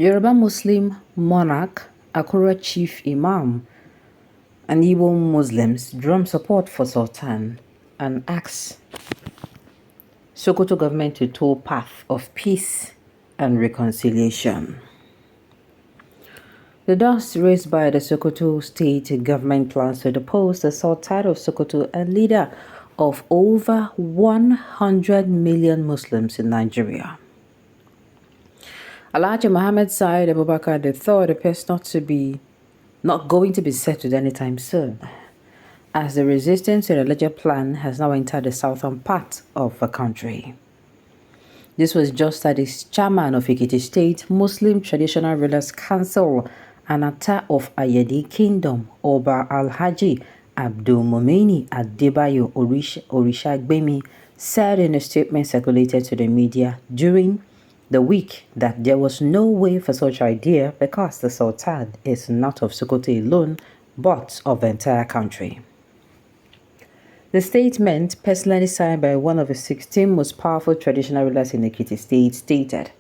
Yoruba Muslim monarch, Akura chief imam, and Igbo Muslims drum support for Sultan and ask Sokoto government to tow path of peace and reconciliation. The dust raised by the Sokoto state government plans to depose the Sultan of Sokoto, a leader of over 100 million Muslims in Nigeria. Alhaji Muhammad Said Abubakar III appears not going to be settled anytime soon, as the resistance to the larger plan has now entered the southern part of the country. This was just as the chairman of Ekiti State Muslim Traditional Rulers Council, Anata of Ayedi Kingdom, Oba Alhaji Abdul Momeni Adebayo Orisha Gbemi, said in a statement circulated to the media during the week that there was no way for such idea because the Sultan is not of Sokoto alone, but of the entire country. The statement, personally signed by one of the 16 most powerful traditional rulers in Ekiti State, stated,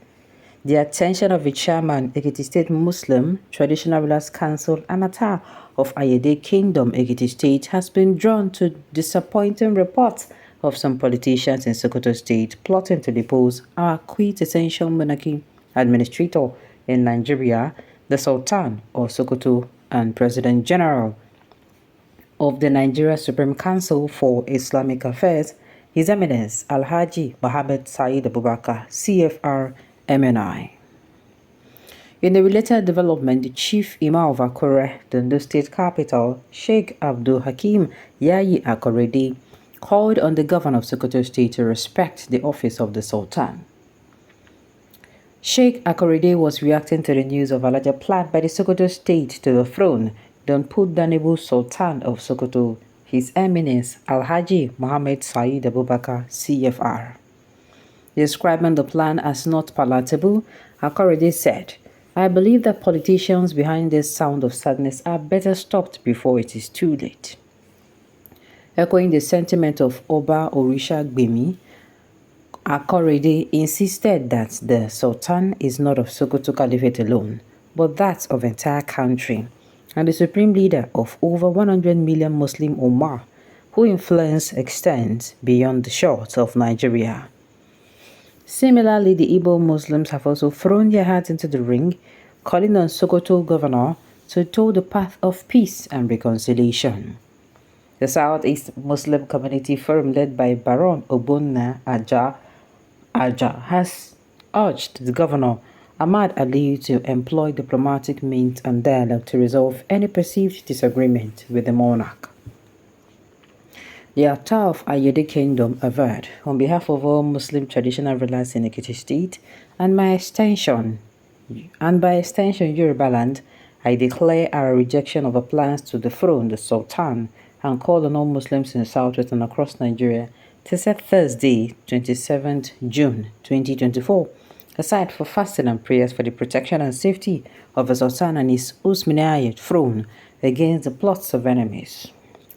"The attention of the chairman, Ekiti State Muslim Traditional Rulers Council, Anata of Ayede Kingdom, Ekiti State, has been drawn to disappointing reports of some politicians in Sokoto State plotting to depose our quintessential monarchy administrator in Nigeria, the Sultan of Sokoto, and President General of the Nigeria Supreme Council for Islamic Affairs, His Eminence Alhaji Muhammad Said Abubakar, CFR, MNI." In a related development, the chief imam of Akure, the Ondo State capital, Sheikh Abdul Hakim Yayi Akorede, called on the governor of Sokoto State to respect the office of the Sultan. Sheikh Akorede was reacting to the news of a larger plan by the Sokoto State to the throne, the unputdownable Sultan of Sokoto, His Eminence Alhaji Muhammad Said Abubakar, CFR. Describing the plan as not palatable, Akorede said, "I believe that politicians behind this sound of sadness are better stopped before it is too late." Echoing the sentiment of Oba Orisha Gbemi, Akorede insisted that the Sultan is not of Sokoto Caliphate alone, but that of the entire country, and the supreme leader of over 100 million Muslim Ummah, whose influence extends beyond the shores of Nigeria. Similarly, the Igbo Muslims have also thrown their hats into the ring, calling on Sokoto governor to tow the path of peace and reconciliation. The Southeast Muslim Community Forum, led by Baron Ogbonna Aja, has urged the governor, Ahmad Aliyu, to employ diplomatic means and dialogue to resolve any perceived disagreement with the monarch. The Atta of Ayede Kingdom averred, on behalf of all Muslim traditional rulers in Ekiti State and by extension Yoruba land, I declare our rejection of the plans to dethrone the Sultan and call on all Muslims in the Southwest and across Nigeria to set Thursday, 27th June 2024, aside for fasting and prayers for the protection and safety of the Sultan and his Usmaniyad throne against the plots of enemies,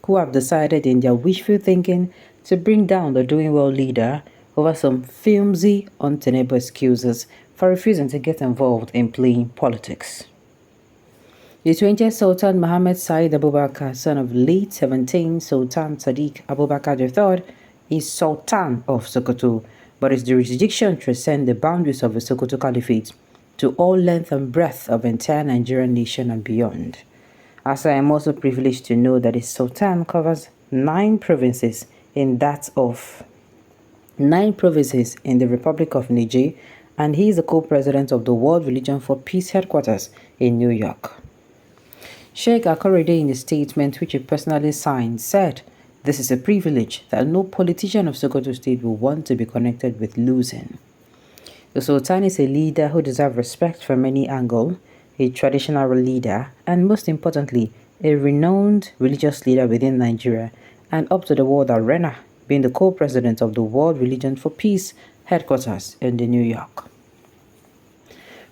who have decided in their wishful thinking to bring down the doing well leader over some flimsy, untenable excuses for refusing to get involved in playing politics. The 20th Sultan Muhammad Said Abubakar, son of late 17th Sultan Sadiq Abubakar III, is Sultan of Sokoto, but his jurisdiction transcends the boundaries of the Sokoto Caliphate to all length and breadth of the entire Nigerian nation and beyond. As I am also privileged to know that his Sultan covers 9 provinces in the Republic of Niger, and he is the co-president of the World Religion for Peace headquarters in New York. Sheikh Akorede, in a statement which he personally signed, said, "This is a privilege that no politician of Sokoto State will want to be connected with losing." The Sultan is a leader who deserves respect from any angle, a traditional leader, and most importantly, a renowned religious leader within Nigeria and up to the world arena, being the co-president of the World Religion for Peace headquarters in New York.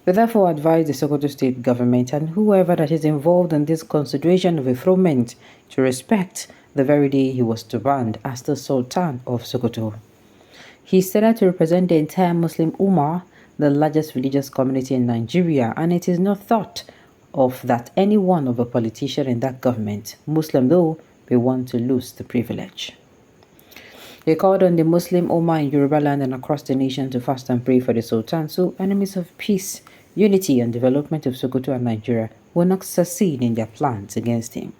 We therefore advise the Sokoto State government and whoever that is involved in this consideration of dethronement to respect the very day he was turbaned as the Sultan of Sokoto. He is said to represent the entire Muslim Ummah, the largest religious community in Nigeria, and it is not thought of that any one of a politician in that government, Muslim though, may want to lose the privilege. He called on the Muslim Ummah in Yoruba land and across the nation to fast and pray for the Sultan, so enemies of peace, unity and development of Sokoto and Nigeria will not succeed in their plans against him.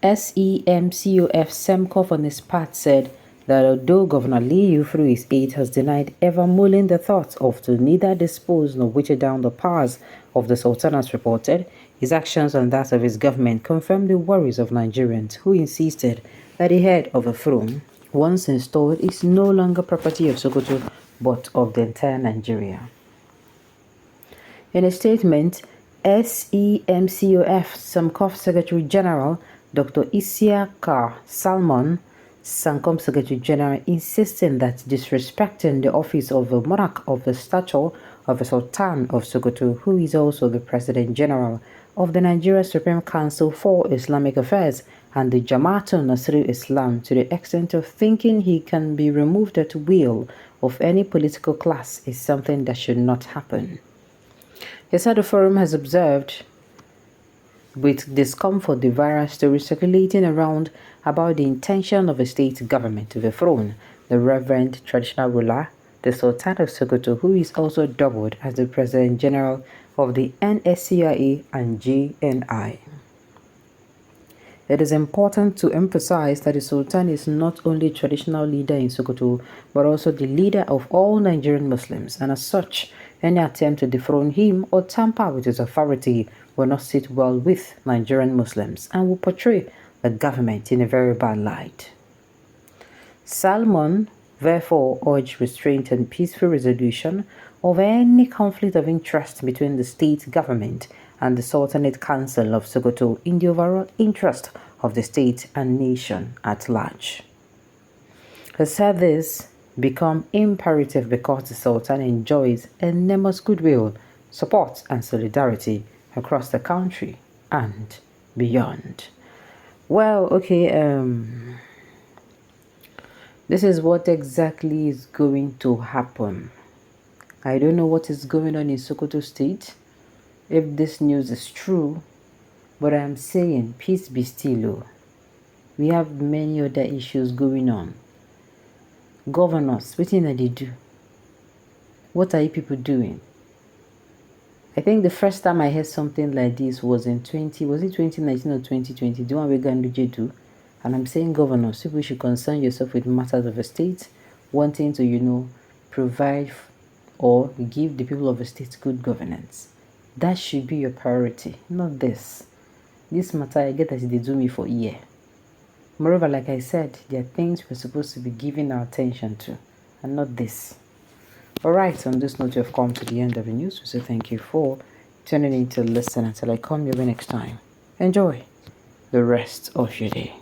SEMCOF Semkof on his part said that although Governor Liu through his aide has denied ever mulling the thought of to neither dispose nor water down the powers of the Sultan as reported, his actions and that of his government confirmed the worries of Nigerians who insisted that the head of a throne, once installed, is no longer property of Sokoto but of the entire Nigeria. In a statement, SEMCOF Semkof Secretary General Dr. Isiaka Salmon, Sankom Secretary General, insisting that disrespecting the office of a monarch of the stature of a Sultan of Sokoto, who is also the President General of the Nigeria Supreme Council for Islamic Affairs and the Jamaatul Nasrul Islam, to the extent of thinking he can be removed at will of any political class, is something that should not happen. He said the forum has observed with discomfort the viral story circulating around about the intention of a state government to dethrone the reverend traditional ruler, the Sultan of Sokoto, who is also doubled as the President General of the NSCIA and GNI. It is important to emphasize that the Sultan is not only a traditional leader in Sokoto, but also the leader of all Nigerian Muslims, and as such, any attempt to dethrone him or tamper with his authority will not sit well with Nigerian Muslims and will portray the government in a very bad light. Salmon therefore urged restraint and peaceful resolution of any conflict of interest between the state government and the Sultanate Council of Sokoto in the overall interest of the state and nation at large. He said this become imperative because the Sultan enjoys enormous goodwill, support and solidarity across the country and beyond. Well, okay, this is what exactly is going to happen. I don't know what is going on in Sokoto State, if this news is true, but I am saying peace be still. We have many other issues going on. Governors, what did they do? What are you people doing? I think the first time I heard something like this was in 2019 or 2020? The one we going to do. And I'm saying, governors, people should concern yourself with matters of a state, wanting to, provide or give the people of a state good governance. That should be your priority, not this. This matter, I get that they do me for a year. Moreover, like I said, there are things we're supposed to be giving our attention to, and not this. Alright, on this note, we have come to the end of the news. We say thank you for tuning in to listen until I come your way next time. Enjoy the rest of your day.